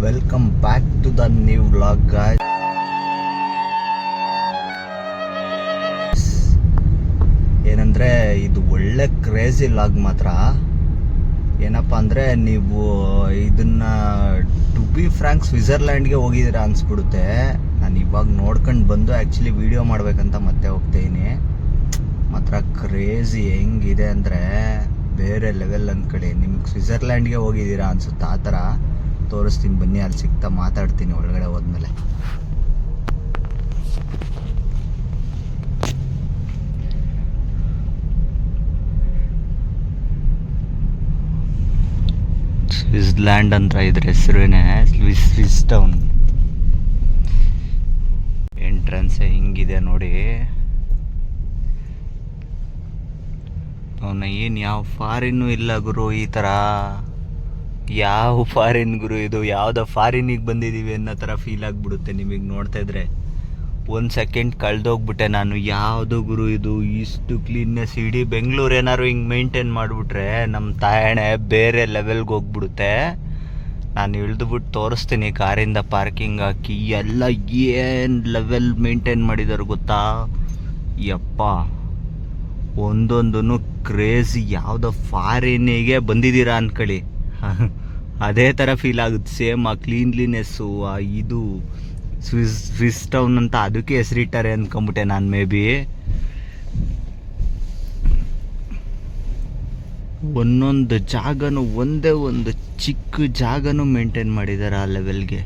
Welcome back to the new vlog guys. ಏನಂದರೆ ಇದು ಒಳ್ಳೆ ಕ್ರೇಜಿ ವ್ಲಾಗ್ ಮಾತ್ರ. ಏನಪ್ಪ ಅಂದರೆ ನೀವು ಇದನ್ನು ಟು ಬಿ ಫ್ರಾಂಕ್ ಸ್ವಿಟ್ಜರ್ಲ್ಯಾಂಡ್ಗೆ ಹೋಗಿದ್ದೀರಾ ಅನಿಸ್ಬಿಡುತ್ತೆ. ನಾನು ಇವಾಗ ನೋಡ್ಕೊಂಡು ಬಂದು ಆ್ಯಕ್ಚುಲಿ ವೀಡಿಯೋ ಮಾಡಬೇಕಂತ ಮತ್ತೆ ಹೋಗ್ತಾಯಿನಿ. ಮಾತ್ರ ಕ್ರೇಜಿ ಹೆಂಗಿದೆ ಅಂದರೆ ಬೇರೆ ಲೆವೆಲ್ ಅಂದ್ಕೊಳ್ಳಿ. ನಿಮ್ಗೆ ಸ್ವಿಟ್ಜರ್ಲ್ಯಾಂಡ್ಗೆ ಹೋಗಿದ್ದೀರಾ ಅನಿಸುತ್ತೆ. ಆ ಥರ ತೋರಿಸ್ತೀನಿ ಬನ್ನಿ, ಅಲ್ಲಿ ಸಿಗ್ತಾ ಮಾತಾಡ್ತೀನಿ ಒಳಗಡೆ ಹೋದ್ಮೇಲೆ. ಸ್ವಿಟ್ಜರ್ಲ್ಯಾಂಡ್ ಅಂತ ಇದ್ರ ಹೆಸರೇನೆ, ಸ್ವಿಸ್ ಟೌನ್. ಎಂಟ್ರೆನ್ಸ್ ಹಿಂಗಿದೆ ನೋಡಿ. ಅವನ ಏನು ಯಾವ ಫಾರಿನ್ನು ಇಲ್ಲ ಗುರು. ಈ ಥರ ಯಾವ ಫಾರಿನ್ ಗುರು ಇದು? ಯಾವುದೋ ಫಾರಿನಿಗೆ ಬಂದಿದ್ದೀವಿ ಅನ್ನೋ ಥರ ಫೀಲ್ ಆಗಿಬಿಡುತ್ತೆ ನಿಮಗೆ ನೋಡ್ತಾ ಇದ್ರೆ. ಒಂದು ಸೆಕೆಂಡ್ ಕಳೆದೋಗ್ಬಿಟ್ಟೆ ನಾನು. ಯಾವುದು ಗುರು ಇದು? ಇಷ್ಟು ಕ್ಲೀನ್ನೆಸ್. ಇಡೀ ಬೆಂಗಳೂರು ಏನಾದ್ರು ಹಿಂಗೆ ಮೇಂಟೈನ್ ಮಾಡಿಬಿಟ್ರೆ ನಮ್ಮ ತಾಯಣೆ ಬೇರೆ ಲೆವೆಲ್ಗೆ ಹೋಗ್ಬಿಡುತ್ತೆ. ನಾನು ಇಳಿದುಬಿಟ್ಟು ತೋರಿಸ್ತೀನಿ ಕಾರಿಂದ ಪಾರ್ಕಿಂಗ್ ಹಾಕಿ ಎಲ್ಲ ಏನು ಲೆವೆಲ್ ಮೇಂಟೈನ್ ಮಾಡಿದ್ದಾರೆ ಗೊತ್ತಾ? ಯಪ್ಪ, ಒಂದೊಂದೂ ಕ್ರೇಜಿ. ಯಾವುದೋ ಫಾರಿನಿಗೆ ಬಂದಿದ್ದೀರಾ ಅಂದ್ಕೊಳ್ಳಿ, ಅದೇ ಥರ ಫೀಲ್ ಆಗುತ್ತೆ. ಸೇಮ್ ಆ ಕ್ಲೀನ್ಲಿನೆಸ್ಸು, ಆ ಇದು ಸ್ವಿಸ್ ಟೌನ್ ಅಂತ ಅದಕ್ಕೆ ಹೆಸರಿಟ್ಟಾರೆ ಅಂದ್ಕೊಂಬಿಟ್ಟೆ ನಾನು. ಮೇ ಬಿ ಒಂದೊಂದು ಜಾಗನೂ, ಒಂದೇ ಒಂದು ಚಿಕ್ಕ ಜಾಗನೂ ಮೇಂಟೈನ್ ಮಾಡಿದ್ದಾರೆ ಆ ಲೆವೆಲ್ಗೆ.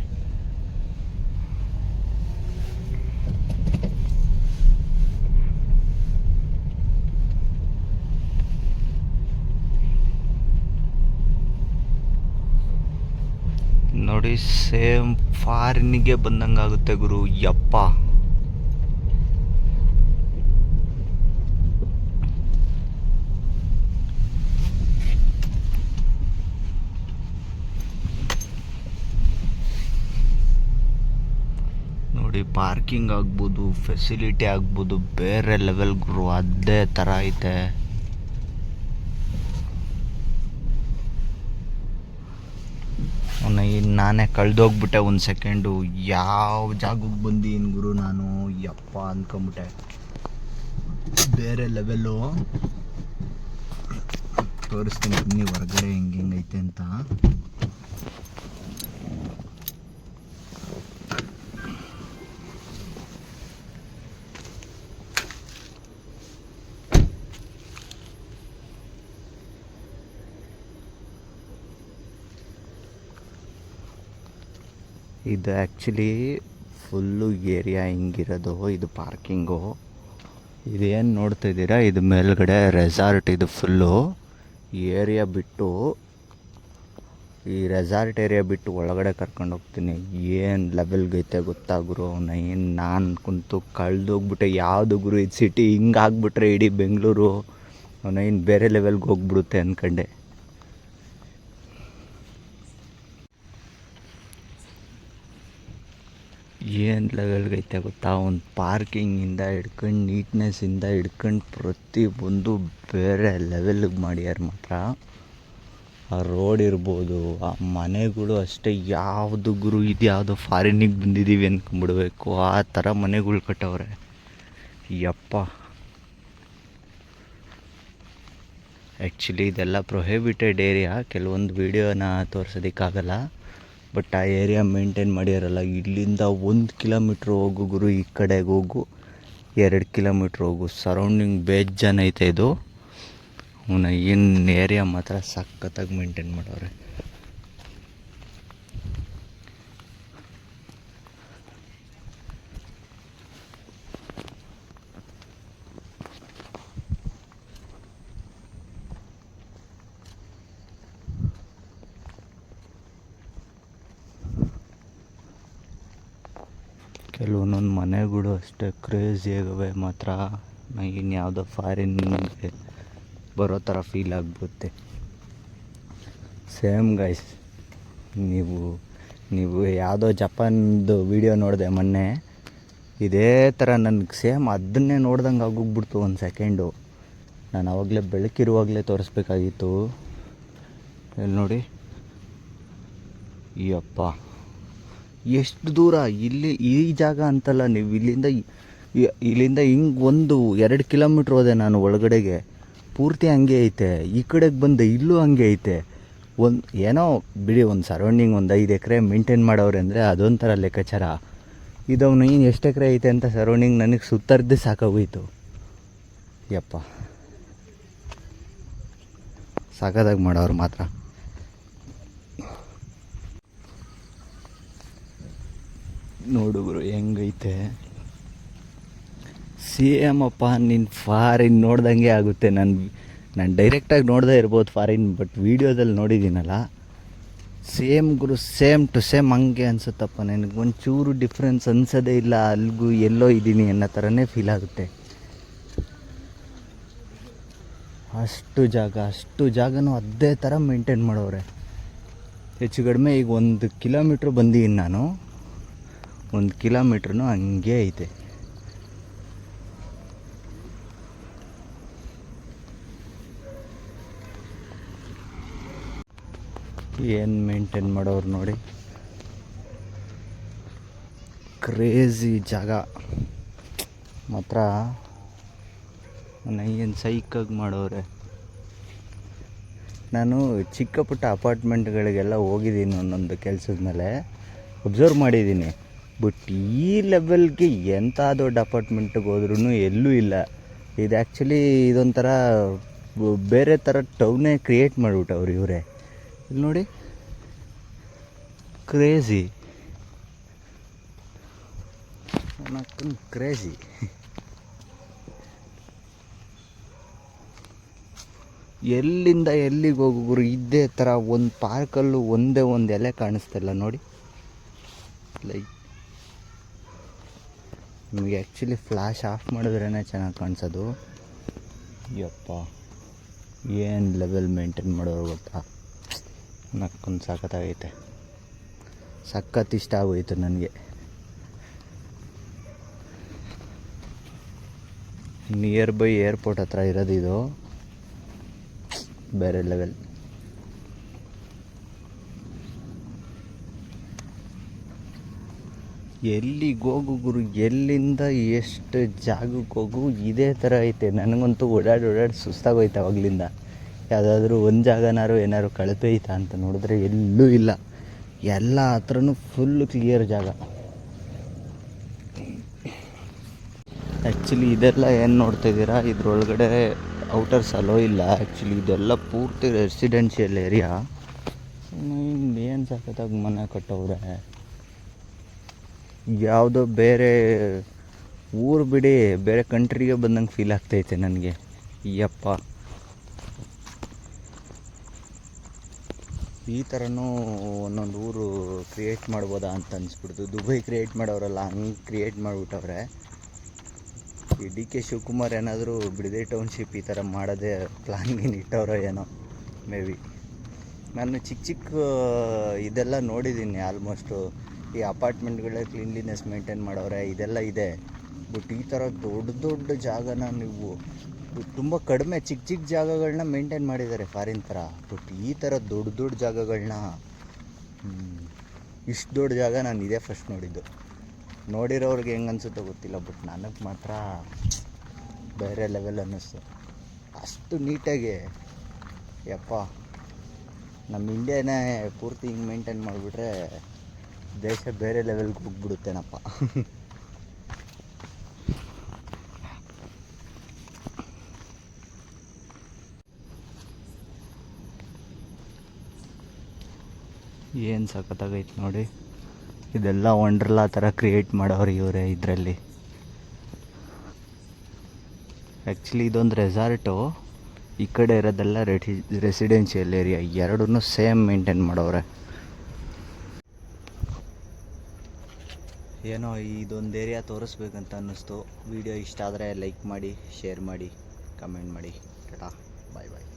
ನೋಡಿ, ಸೇಮ್ ಫಾರಿನಿಗೆ ಬಂದಂಗಾಗುತ್ತೆ ಗುರು. ಯಪ್ಪ, ನೋಡಿ ಪಾರ್ಕಿಂಗ್ ಆಗ್ಬೋದು, ಫೆಸಿಲಿಟಿ ಆಗ್ಬೋದು, ಬೇರೆ ಲೆವೆಲ್ ಗುರು. ಅದೇ ಥರ ಐತೆ. ನಾನೇ ಕಳೆದೋಗ್ಬಿಟ್ಟೆ ಒಂದು ಸೆಕೆಂಡು. ಯಾವ ಜಾಗಕ್ಕೆ ಬಂದೀನಿ ಗುರು ನಾನು, ಯಪ್ಪ ಅಂದ್ಕೊಂಬಿಟ್ಟೆ. ಬೇರೆ ಲೆವೆಲ್ಲು. ತೋರಿಸ್ತೀನಿ ಬನ್ನಿ ಹೊರಗಡೆ ಹೆಂಗೈತೆ ಅಂತ. ಇದು ಆ್ಯಕ್ಚುಲಿ ಫುಲ್ಲು ಏರಿಯಾ ಹಿಂಗಿರೋದು. ಇದು ಪಾರ್ಕಿಂಗು. ಇದೇನು ನೋಡ್ತಾಯಿದ್ದೀರಾ, ಇದು ಮೇಲ್ಗಡೆ ರೆಸಾರ್ಟ್. ಇದು ಫುಲ್ಲು ಏರಿಯಾ ಬಿಟ್ಟು, ಈ ರೆಸಾರ್ಟ್ ಏರಿಯಾ ಬಿಟ್ಟು ಒಳಗಡೆ ಕರ್ಕೊಂಡು ಹೋಗ್ತೀನಿ. ಏನು ಲೆವೆಲ್ಗೈತೆ ಗೊತ್ತಾ ಗುರು? ಏನು ನಾನು ಕುಂತು ಕಳೆದೋಗ್ಬಿಟ್ಟೆ. ಯಾವುದು ಗುರು ಇದು ಸಿಟಿ? ಹಿಂಗೆ ಆಗ್ಬಿಟ್ರೆ ಇಡೀ ಬೆಂಗಳೂರು ಏನು ಬೇರೆ ಲೆವೆಲ್ಗೆ ಹೋಗ್ಬಿಡುತ್ತೆ ಅಂದ್ಕೊಂಡೆ. ಏನು ಲೆವೆಲ್ಗೈತೆ ಗೊತ್ತಾ? ಒಂದು ಪಾರ್ಕಿಂಗಿಂದ ಹಿಡ್ಕೊಂಡು, ನೀಟ್ನೆಸ್ಸಿಂದ ಹಿಡ್ಕೊಂಡು ಪ್ರತಿಯೊಂದು ಬೇರೆ ಲೆವೆಲ್ಗೆ ಮಾಡ್ಯಾರ ಮಾತ್ರ. ಆ ರೋಡ್ ಇರ್ಬೋದು, ಆ ಮನೆಗಳು ಅಷ್ಟೇ. ಯಾವುದು ಗುರು ಇದು? ಯಾವುದೋ ಫಾರಿನಿಗೆ ಬಂದಿದ್ದೀವಿ ಅಂದ್ಕೊಂಬಿಡ್ಬೇಕು, ಆ ಥರ ಮನೆಗಳು ಕಟ್ಟವ್ರೆ. ಯಪ್ಪ, ಆ್ಯಕ್ಚುಲಿ ಇದೆಲ್ಲ ಪ್ರೊಹಿಬಿಟೆಡ್ ಏರಿಯಾ. ಕೆಲವೊಂದು ವೀಡಿಯೋನ ತೋರ್ಸೋದಕ್ಕಾಗಲ್ಲ, ಬಟ್ ಆ ಏರಿಯಾ ಮೇಂಟೈನ್ ಮಾಡ್ಯಾರಲ್ಲ. ಇಲ್ಲಿಂದ 1 ಕಿಲೋಮೀಟ್ರ್ ಹೋಗು ಗುರು, ಈ ಕಡೆಗೆ ಹೋಗು 2 ಕಿಲೋಮೀಟ್ರ್ ಹೋಗು, ಸರೌಂಡಿಂಗ್ ಬೇಜಾನ್ ಐತೆ ಇದು. ಏನು ಏರಿಯಾ ಮಾತ್ರ ಸಖತ್ತಾಗಿ ಮೇಂಟೈನ್ ಮಾಡವ್ರೆ. ಕೆಲವೊಂದೊಂದು ಮನೆಗಳು ಅಷ್ಟೇ ಕ್ರೇಜಿ ಆಗವೆ ಮಾತ್ರ. ಇನ್ನು ಯಾವುದೋ ಫಾರಿನ್ಗೆ ಬರೋ ಥರ ಫೀಲ್ ಆಗ್ಬಿಡುತ್ತೆ. ಸೇಮ್ ಗೈಸ್, ನೀವು ಯಾವುದೋ ಜಪಾನ್ದು ವೀಡಿಯೋ ನೋಡಿದೆ ಮೊನ್ನೆ. ಇದೇ ಥರ ನನಗೆ ಸೇಮ್ ಅದನ್ನೇ ನೋಡ್ದಂಗೆ ಆಗೋಗ್ಬಿಡ್ತು ಒಂದು ಸೆಕೆಂಡು. ನಾನು ಆವಾಗಲೇ ಬೆಳಕಿರುವಾಗಲೇ ತೋರಿಸ್ಬೇಕಾಗಿತ್ತು. ಇಲ್ಲಿ ನೋಡಿ, ಯಪ್ಪ ಎಷ್ಟು ದೂರ ಇಲ್ಲಿ ಈ ಜಾಗ ಅಂತಲ್ಲ, ನೀವು ಇಲ್ಲಿಂದ ಹಿಂಗೆ 1-2 ಕಿಲೋಮೀಟ್ರ್ ಹೋದೆ ನಾನು ಒಳಗಡೆಗೆ, ಪೂರ್ತಿ ಹಂಗೆ ಐತೆ. ಈ ಕಡೆಗೆ ಬಂದೆ, ಇಲ್ಲೂ ಹಂಗೆ ಐತೆ. ಏನೋ ಬಿಡಿ, ಒಂದು ಸರೌಂಡಿಂಗ್ 5 ಎಕರೆ ಮೇಂಟೈನ್ ಮಾಡೋರೆ ಅಂದರೆ ಅದೊಂಥರ ಲೆಕ್ಕಾಚಾರ. ಇದವನು ಏನು ಎಷ್ಟು ಎಕರೆ ಐತೆ ಅಂತ ಸರೌಂಡಿಂಗ್ ನನಗೆ ಸುತ್ತರ್ದೇ ಸಾಕಾಗೋಯ್ತು. ಯಪ್ಪ, ಸಾಕಾದಾಗ ಮಾಡೋರು ಮಾತ್ರ. ನೋಡುಗರು ಹೆಂಗೈತೆ, ಸೇಮ್ ಅಪ್ಪ. ನಿನ್ನ ಫಾರಿನ್ ನೋಡ್ದಂಗೆ ಆಗುತ್ತೆ. ನಾನು ಡೈರೆಕ್ಟಾಗಿ ನೋಡದೇ ಇರ್ಬೋದು ಫಾರಿನ್, ಬಟ್ ವೀಡಿಯೋದಲ್ಲಿ ನೋಡಿದ್ದೀನಲ್ಲ, ಸೇಮ್ ಗುರು, ಸೇಮ್ ಟು ಸೇಮ್ ಹಂಗೆ ಅನಿಸುತ್ತಪ್ಪ. ನನಗೆ ಒಂಚೂರು ಡಿಫ್ರೆನ್ಸ್ ಅನ್ಸೋದೇ ಇಲ್ಲ. ಅಲ್ಲಿಗೂ ಎಲ್ಲೋ ಇದ್ದೀನಿ ಅನ್ನೋ ಥರನೇ ಫೀಲ್ ಆಗುತ್ತೆ. ಅಷ್ಟು ಜಾಗನೂ ಅದೇ ಥರ ಮೇಂಟೈನ್ ಮಾಡೋರೆ. ಹೆಚ್ಚು ಕಡಿಮೆ ಈಗ 1 ಕಿಲೋಮೀಟ್ರ್ ಬಂದಿದ್ದೀನಿ ನಾನು. 1 ಕಿಲೋಮೀಟ್ರೂ ಹಂಗೆ ಐತೆ. ಏನು ಮೇಂಟೈನ್ ಮಾಡೋರು ನೋಡಿ, ಕ್ರೇಜಿ ಜಾಗ ಮಾತ್ರ. ಏನು ಸೈಕಾಗಿ ಮಾಡೋರೆ. ನಾನು ಚಿಕ್ಕ ಪುಟ್ಟ ಅಪಾರ್ಟ್ಮೆಂಟ್ಗಳಿಗೆಲ್ಲ ಹೋಗಿದ್ದೀನಿ ಒಂದೊಂದು ಕೆಲಸದ ಮೇಲೆ, ಒಬ್ಸರ್ವ್ ಮಾಡಿದ್ದೀನಿ. ಬಟ್ ಈ ಲೆವೆಲ್ಗೆ ಎಂಥ ದೊಡ್ಡ ಅಪಾರ್ಟ್ಮೆಂಟಿಗೆ ಹೋದ್ರೂ ಎಲ್ಲೂ ಇಲ್ಲ. ಇದು ಆ್ಯಕ್ಚುಲಿ ಇದೊಂಥರ ಬೇರೆ ಥರ ಟೌನೇ ಕ್ರಿಯೇಟ್ ಮಾಡಿಬಿಟ್ಟವ್ರು ಇವರೇ. ಇಲ್ಲಿ ನೋಡಿ, ಕ್ರೇಜಿ, ಕ್ರೇಜಿ. ಎಲ್ಲಿಂದ ಎಲ್ಲಿಗೆ ಹೋಗೋರು ಇದೇ ಥರ. ಒಂದು ಪಾರ್ಕಲ್ಲೂ ಒಂದೇ ಒಂದು ಎಲೆ ಕಾಣಿಸ್ತಿಲ್ಲ ನೋಡಿ. ಲೈಕ್ ನಿಮಗೆ ಆ್ಯಕ್ಚುಲಿ ಫ್ಲ್ಯಾಶ್ ಆಫ್ ಮಾಡಿದ್ರೇ ಚೆನ್ನಾಗಿ ಕಾಣಿಸೋದು. ಯಪ್ಪ, ಏನು ಲೆವೆಲ್ ಮೇಂಟೈನ್ ಮಾಡೋರು ಗೊತ್ತಾ. ನಕ್ಕೊಂದು ಸಖತ್ತಾಗೈತೆ, ಸಖತ್ ಇಷ್ಟ ಆಗೋಯ್ತು ನನಗೆ. ನಿಯರ್ ಬೈ ಏರ್ಪೋರ್ಟ್ ಹತ್ರ ಇರೋದು ಇದು, ಬೇರೆ ಲೆವೆಲ್. ಎಲ್ಲಿಗೆ ಹೋಗು ಗುರು, ಎಲ್ಲಿಂದ ಎಷ್ಟು ಜಾಗಕ್ಕೆ ಹೋಗು ಇದೇ ಥರ ಐತೆ. ನನಗಂತೂ ಓಡಾಡಿ ಸುಸ್ತಾಗೋಯ್ತು ಅವಾಗಲಿಂದ. ಯಾವುದಾದ್ರೂ ಒಂದು ಜಾಗನಾರು ಏನಾದ್ರು ಕಳಪೆ ಐತಾ ಅಂತ ನೋಡಿದ್ರೆ ಎಲ್ಲೂ ಇಲ್ಲ. ಎಲ್ಲ ಹತ್ರನೂ ಫುಲ್ಲು ಕ್ಲಿಯರ್ ಜಾಗ. ಆ್ಯಕ್ಚುಲಿ ಇದೆಲ್ಲ ಏನು ನೋಡ್ತಾಯಿದ್ದೀರಾ, ಇದ್ರೊಳಗಡೆ ಔಟರ್ಸ್ ಅಲೋ ಇಲ್ಲ. ಆ್ಯಕ್ಚುಲಿ ಇದೆಲ್ಲ ಪೂರ್ತಿ ರೆಸಿಡೆನ್ಷಿಯಲ್ ಏರಿಯಾ. ಏನು ಸಖತ್ತಾಗಿ ಮನೆ ಕಟ್ಟವ್ರೆ. ಯಾವುದೋ ಬೇರೆ ಊರು ಬಿಡಿ, ಬೇರೆ ಕಂಟ್ರಿಗೆ ಬಂದಂಗೆ ಫೀಲ್ ಆಗ್ತೈತೆ ನನಗೆ. ಯಪ್ಪ, ಈ ಥರನೂ ಒಂದೊಂದು ಊರು ಕ್ರಿಯೇಟ್ ಮಾಡ್ಬೋದಾ ಅಂತ ಅನಿಸ್ಬಿಡ್ತು. ದುಬೈ ಕ್ರಿಯೇಟ್ ಮಾಡೋರಲ್ಲ, ಹಂಗೆ ಕ್ರಿಯೇಟ್ ಮಾಡಿಬಿಟ್ಟವ್ರೆ. ಈ DK ಶಿವಕುಮಾರ್ ಏನಾದರೂ ಬಿಡದಿ ಟೌನ್ಶಿಪ್ ಈ ಥರ ಮಾಡೋದೇ ಪ್ಲಾನ್ಗೇನು ಇಟ್ಟವ್ರೋ ಏನೋ, ಮೇ ಬಿ. ನಾನು ಚಿಕ್ಕ ಇದೆಲ್ಲ ನೋಡಿದ್ದೀನಿ ಆಲ್ಮೋಸ್ಟು. ಈ ಅಪಾರ್ಟ್ಮೆಂಟ್ಗಳೇ ಕ್ಲೀನ್ಲಿನೆಸ್ ಮೇಂಟೈನ್ ಮಾಡೋರೆ, ಇದೆಲ್ಲ ಇದೆ. ಬಟ್ ಈ ಥರ ದೊಡ್ಡ ಜಾಗನ ನೀವು ತುಂಬ ಕಡಿಮೆ ಚಿಕ್ಕ ಜಾಗಗಳನ್ನ ಮೇಂಟೈನ್ ಮಾಡಿದ್ದಾರೆ ಫಾರಿನ್ ಥರ. ಬಟ್ ಈ ಥರ ದೊಡ್ಡ ಜಾಗಗಳನ್ನ, ಇಷ್ಟು ದೊಡ್ಡ ಜಾಗ ನಾನು ಇದೇ ಫಸ್ಟ್ ನೋಡಿದ್ದು. ನೋಡಿರೋರಿಗೆ ಹೆಂಗೆ ಅನಿಸುತ್ತೋ ಗೊತ್ತಿಲ್ಲ, ಬಟ್ ನನಗೆ ಮಾತ್ರ ಬೇರೆ ಲೆವೆಲ್ ಅನ್ನಿಸ್ತು. ಅಷ್ಟು ನೀಟಾಗಿ. ಯಪ್ಪ, ನಮ್ಮ ಇಂಡಿಯಾನೇ ಪೂರ್ತಿ ಹಿಂಗೆ ಮೇಂಟೈನ್ ಮಾಡಿಬಿಟ್ರೆ ದೇಶ ಬೇರೆ ಲೆವೆಲ್ಗೆ ಹೋಗ್ಬಿಡುತ್ತೇನಪ್ಪ. ಏನು ಸಖತ್ತಾಗೈತೆ ನೋಡಿ. ಇದೆಲ್ಲ ವಂಡರ್ಲಾ ಥರ ಕ್ರಿಯೇಟ್ ಮಾಡೋರು ಇವರೇ ಇದರಲ್ಲಿ. ಆ್ಯಕ್ಚುಲಿ ಇದೊಂದು ರೆಸಾರ್ಟು. ಈ ಕಡೆ ಇರೋದೆಲ್ಲ ರೆಸಿಡೆನ್ಷಿಯಲ್ ಏರಿಯಾ. ಎರಡನ್ನೂ ಸೇಮ್ ಮೇಂಟೈನ್ ಮಾಡೋರೆ. ಏನೋ ಇದೊಂದು ಏರಿಯಾ ತೋರಿಸ್ಬೇಕಂತ ಅನ್ನಿಸ್ತು. ವಿಡಿಯೋ ಇಷ್ಟ ಆದರೆ ಲೈಕ್ ಮಾಡಿ, ಶೇರ್ ಮಾಡಿ, ಕಮೆಂಟ್ ಮಾಡಿ. ಟಾಟಾ, ಬಾಯ್ ಬಾಯ್.